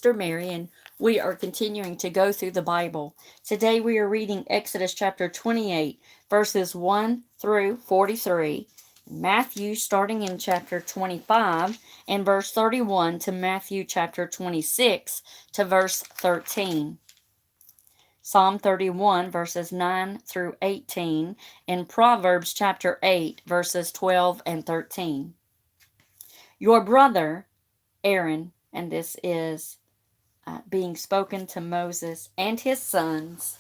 Sister Mary, and we are continuing to go through the Bible. Today we are reading Exodus chapter 28, verses 1 through 43, Matthew starting in chapter 25 and verse 31 to Matthew chapter 26 to verse 13. Psalm 31 verses 9 through 18, and Proverbs chapter 8 verses 12 and 13. Your brother Aaron, and this is being spoken to Moses and his sons,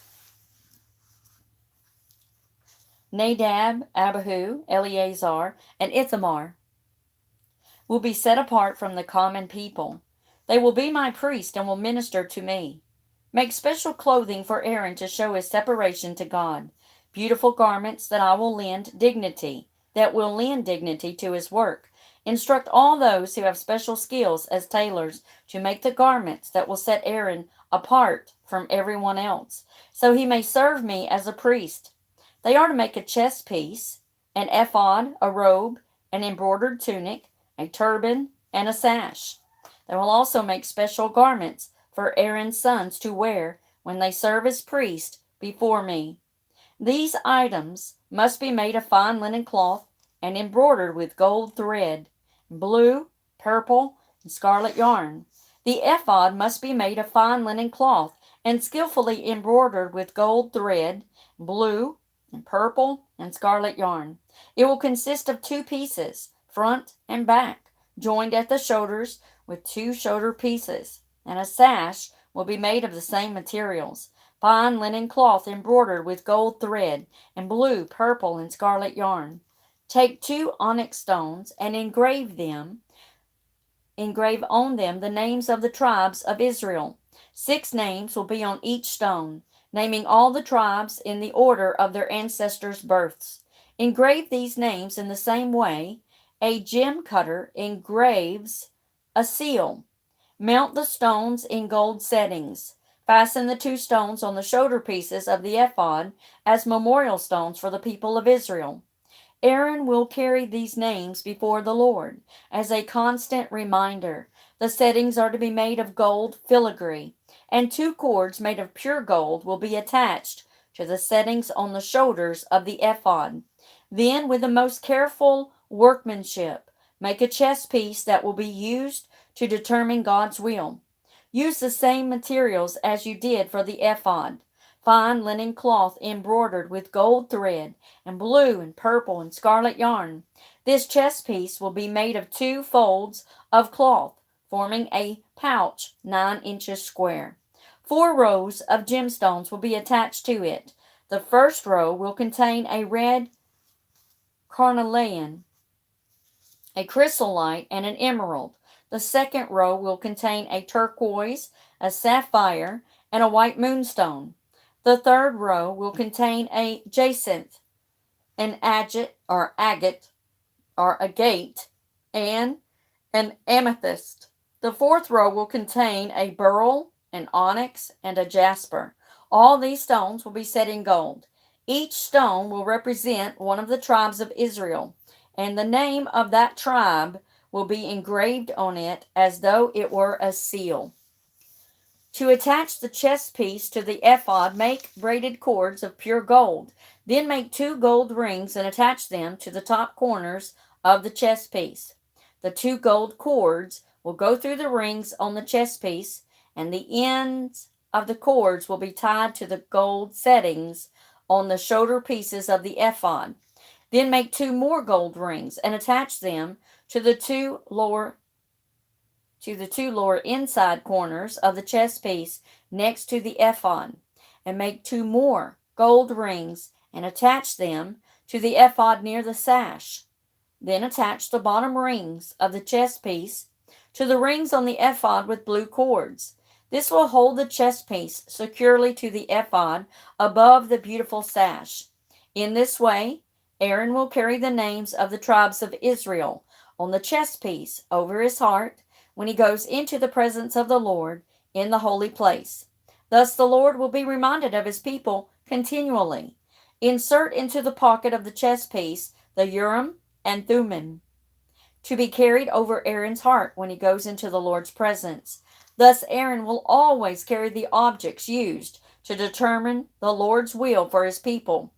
Nadab, Abihu, Eleazar, and Ithamar, will be set apart from the common people. They will be my priest and will minister to me. Make special clothing for Aaron to show his separation to God, beautiful garments that will lend dignity to his work. Instruct all those who have special skills as tailors to make the garments that will set Aaron apart from everyone else, so he may serve me as a priest. They are to make a chest piece, an ephod, a robe, an embroidered tunic, a turban, and a sash. They will also make special garments for Aaron's sons to wear when they serve as priests before me. These items must be made of fine linen cloth and embroidered with gold thread, blue, purple, and scarlet yarn. The ephod must be made of fine linen cloth and skillfully embroidered with gold thread, blue, and purple, and scarlet yarn. It will consist of 2 pieces, front and back, joined at the shoulders with 2 shoulder pieces, and a sash will be made of the same materials, fine linen cloth embroidered with gold thread and blue, purple, and scarlet yarn. Take 2 onyx stones and engrave on them the names of the tribes of Israel. 6 names will be on each stone, naming all the tribes in the order of their ancestors' births. Engrave these names in the same way a gem cutter engraves a seal. Mount the stones in gold settings. Fasten the 2 stones on the shoulder pieces of the ephod as memorial stones for the people of Israel. Aaron will carry these names before the Lord as a constant reminder. The settings are to be made of gold filigree, and 2 cords made of pure gold will be attached to the settings on the shoulders of the ephod. Then, with the most careful workmanship, make a chest piece that will be used to determine God's will. Use the same materials as you did for the ephod. Fine linen cloth embroidered with gold thread and blue and purple and scarlet yarn. This chest piece will be made of 2 folds of cloth, forming a pouch 9 inches square. 4 rows of gemstones will be attached to it. The first row will contain a red carnelian, a chrysolite, and an emerald. The second row will contain a turquoise, a sapphire, and a white moonstone. The third row will contain a jacinth, an agate, and an amethyst. The fourth row will contain a beryl, an onyx, and a jasper. All these stones will be set in gold. Each stone will represent one of the tribes of Israel, and the name of that tribe will be engraved on it as though it were a seal. To attach the chest piece to the ephod, make braided cords of pure gold. Then make 2 gold rings and attach them to the top corners of the chest piece. The 2 gold cords will go through the rings on the chest piece, and the ends of the cords will be tied to the gold settings on the shoulder pieces of the ephod. Then make 2 more gold rings and attach them to the two lower inside corners of the chest piece next to the ephod, and make 2 more gold rings and attach them to the ephod near the sash. Then attach the bottom rings of the chest piece to the rings on the ephod with blue cords. This will hold the chest piece securely to the ephod above the beautiful sash. In this way, Aaron will carry the names of the tribes of Israel on the chest piece over his heart when he goes into the presence of the Lord in the holy place. Thus the Lord will be reminded of his people continually. Insert into the pocket of the chest piece the Urim and Thummim, to be carried over Aaron's heart when he goes into the Lord's presence. Thus Aaron will always carry the objects used to determine the Lord's will for his people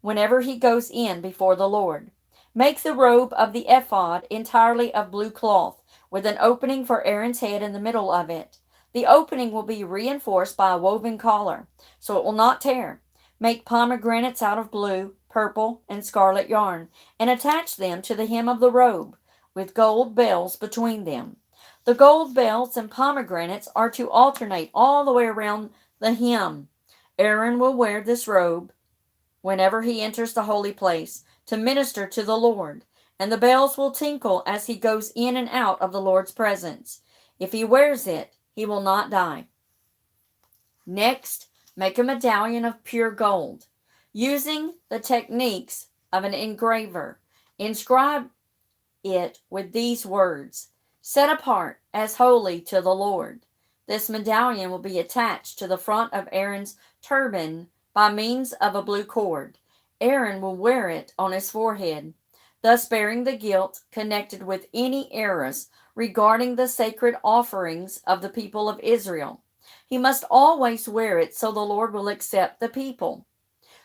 whenever he goes in before the Lord. Make the robe of the ephod entirely of blue cloth, with an opening for Aaron's head in the middle of it. The opening will be reinforced by a woven collar, so it will not tear. Make pomegranates out of blue, purple, and scarlet yarn, and attach them to the hem of the robe, with gold bells between them. The gold bells and pomegranates are to alternate all the way around the hem. Aaron will wear this robe whenever he enters the holy place to minister to the Lord, and the bells will tinkle as he goes in and out of the Lord's presence. If he wears it, he will not die. Next, make a medallion of pure gold. Using the techniques of an engraver, inscribe it with these words: set apart as holy to the Lord. This medallion will be attached to the front of Aaron's turban by means of a blue cord. Aaron will wear it on his forehead, thus bearing the guilt connected with any errors regarding the sacred offerings of the people of Israel. He must always wear it so the Lord will accept the people.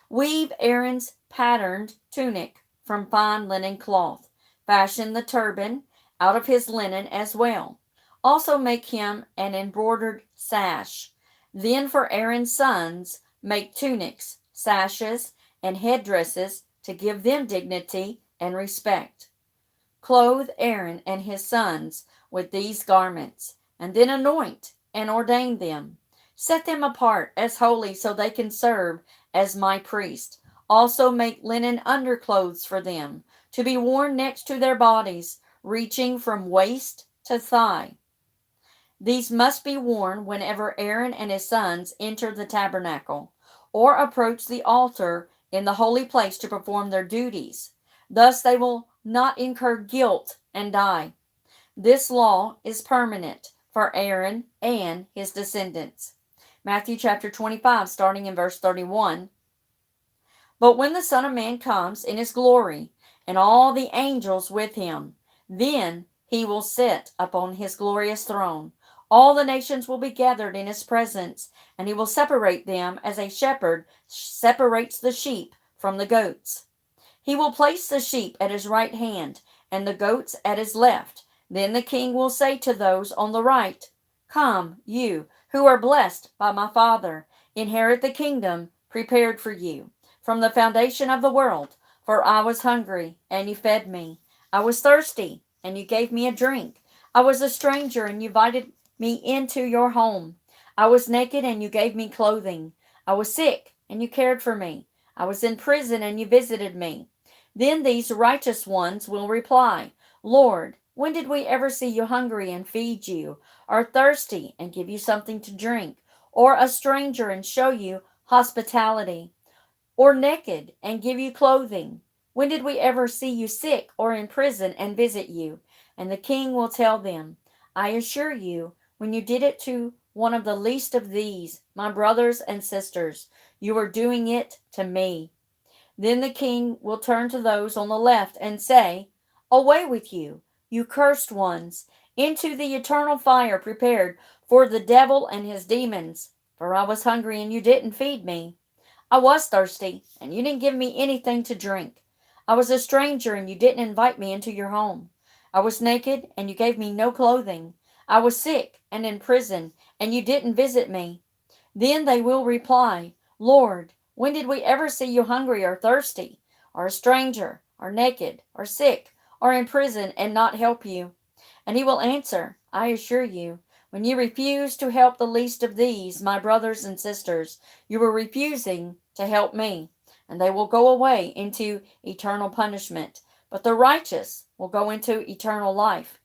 Weave Aaron's patterned tunic from fine linen cloth. Fashion the turban out of his linen as well. Also make him an embroidered sash. Then for Aaron's sons, make tunics, sashes, and headdresses to give them dignity and respect. Clothe Aaron and his sons with these garments, and then anoint and ordain them. Set them apart as holy so they can serve as my priest. Also make linen underclothes for them, to be worn next to their bodies, reaching from waist to thigh. These must be worn whenever Aaron and his sons enter the tabernacle, or approach the altar in the holy place to perform their duties. Thus they will not incur guilt and die. This law is permanent for Aaron and his descendants. Matthew chapter 25, starting in verse 31. But when the Son of Man comes in his glory, and all the angels with him, then he will sit upon his glorious throne. All the nations will be gathered in his presence, and he will separate them as a shepherd separates the sheep from the goats. He will place the sheep at his right hand, and the goats at his left. Then the king will say to those on the right, come, you who are blessed by my Father, inherit the kingdom prepared for you from the foundation of the world. For I was hungry, and you fed me. I was thirsty, and you gave me a drink. I was a stranger, and you invited me into your home. I was naked, and you gave me clothing. I was sick, and you cared for me. I was in prison, and you visited me. Then these righteous ones will reply, Lord, when did we ever see you hungry and feed you, or thirsty and give you something to drink, or a stranger and show you hospitality, or naked and give you clothing? When did we ever see you sick or in prison and visit you? And the king will tell them, I assure you, when you did it to one of the least of these, my brothers and sisters, you were doing it to me. Then the king will turn to those on the left and say, away with you, you cursed ones, into the eternal fire prepared for the devil and his demons. For I was hungry and you didn't feed me. I was thirsty and you didn't give me anything to drink. I was a stranger and you didn't invite me into your home. I was naked and you gave me no clothing. I was sick and in prison and you didn't visit me. Then they will reply, Lord, when did we ever see you hungry or thirsty, or a stranger, or naked, or sick, or in prison, and not help you? And he will answer, I assure you, when you refuse to help the least of these, my brothers and sisters, you are refusing to help me. And they will go away into eternal punishment, but the righteous will go into eternal life.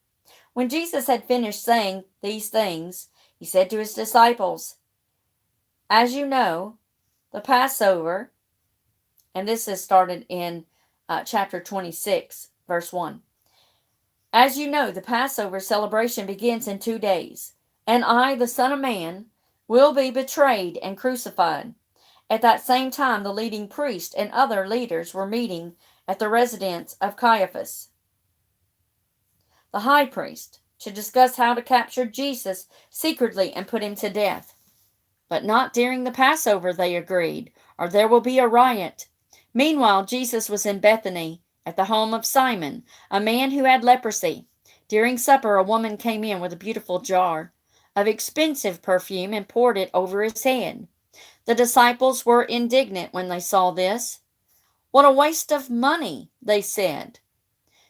When Jesus had finished saying these things, he said to his disciples, as you know, the Passover, and this is started in chapter 26, verse 1. As you know, the Passover celebration begins in 2 days, and I, the Son of Man, will be betrayed and crucified. At that same time, the leading priest and other leaders were meeting at the residence of Caiaphas, the high priest. to discuss how to capture Jesus secretly and put him to death. But not during the Passover, they agreed, or there will be a riot. Meanwhile, Jesus was in Bethany, at the home of Simon, a man who had leprosy. During supper, a woman came in with a beautiful jar of expensive perfume and poured it over his head. The disciples were indignant when they saw this. "What a waste of money," they said.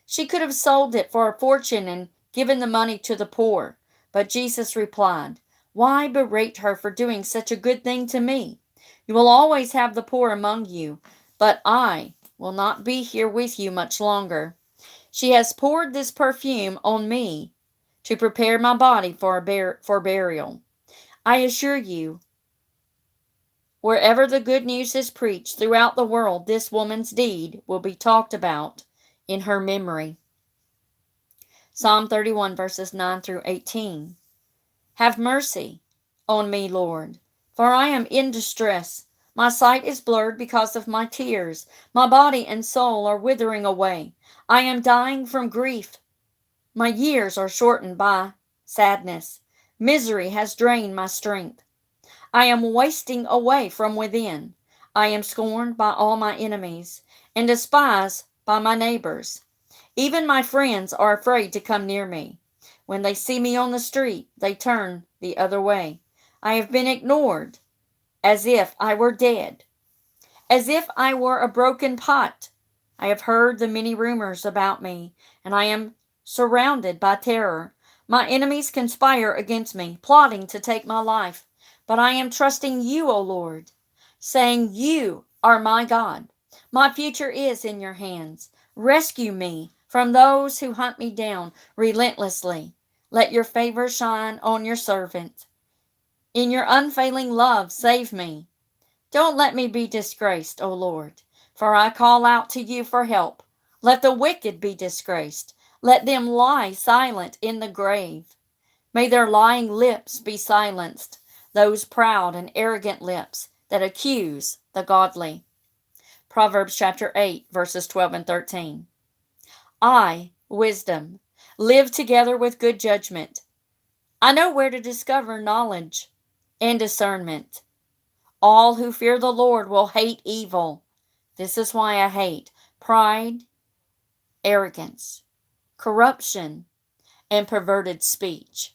"She could have sold it for a fortune and given the money to the poor." But Jesus replied, "Why berate her for doing such a good thing to me? You will always have the poor among you, but I will not be here with you much longer. She has poured this perfume on me to prepare my body for burial. I assure you, wherever the good news is preached throughout the world, this woman's deed will be talked about in her memory." Psalm 31 verses 9 through 18. Have mercy on me, Lord, for I am in distress. My sight is blurred because of my tears. My body and soul are withering away. I am dying from grief. My years are shortened by sadness. Misery has drained my strength. I am wasting away from within. I am scorned by all my enemies and despised by my neighbors. Even my friends are afraid to come near me. When they see me on the street, they turn the other way. I have been ignored, as if I were dead, as if I were a broken pot. I have heard the many rumors about me, and I am surrounded by terror. My enemies conspire against me, plotting to take my life. But I am trusting you, O Lord, saying you are my God. My future is in your hands. Rescue me from those who hunt me down relentlessly. Let your favor shine on your servant. In your unfailing love, save me. Don't let me be disgraced, O Lord, for I call out to you for help. Let the wicked be disgraced. Let them lie silent in the grave. May their lying lips be silenced, those proud and arrogant lips that accuse the godly. Proverbs chapter 8, verses 12 and 13. I, wisdom, live together with good judgment. I know where to discover knowledge and discernment. All who fear the Lord will hate evil. This is why I hate pride, arrogance, corruption, and perverted speech.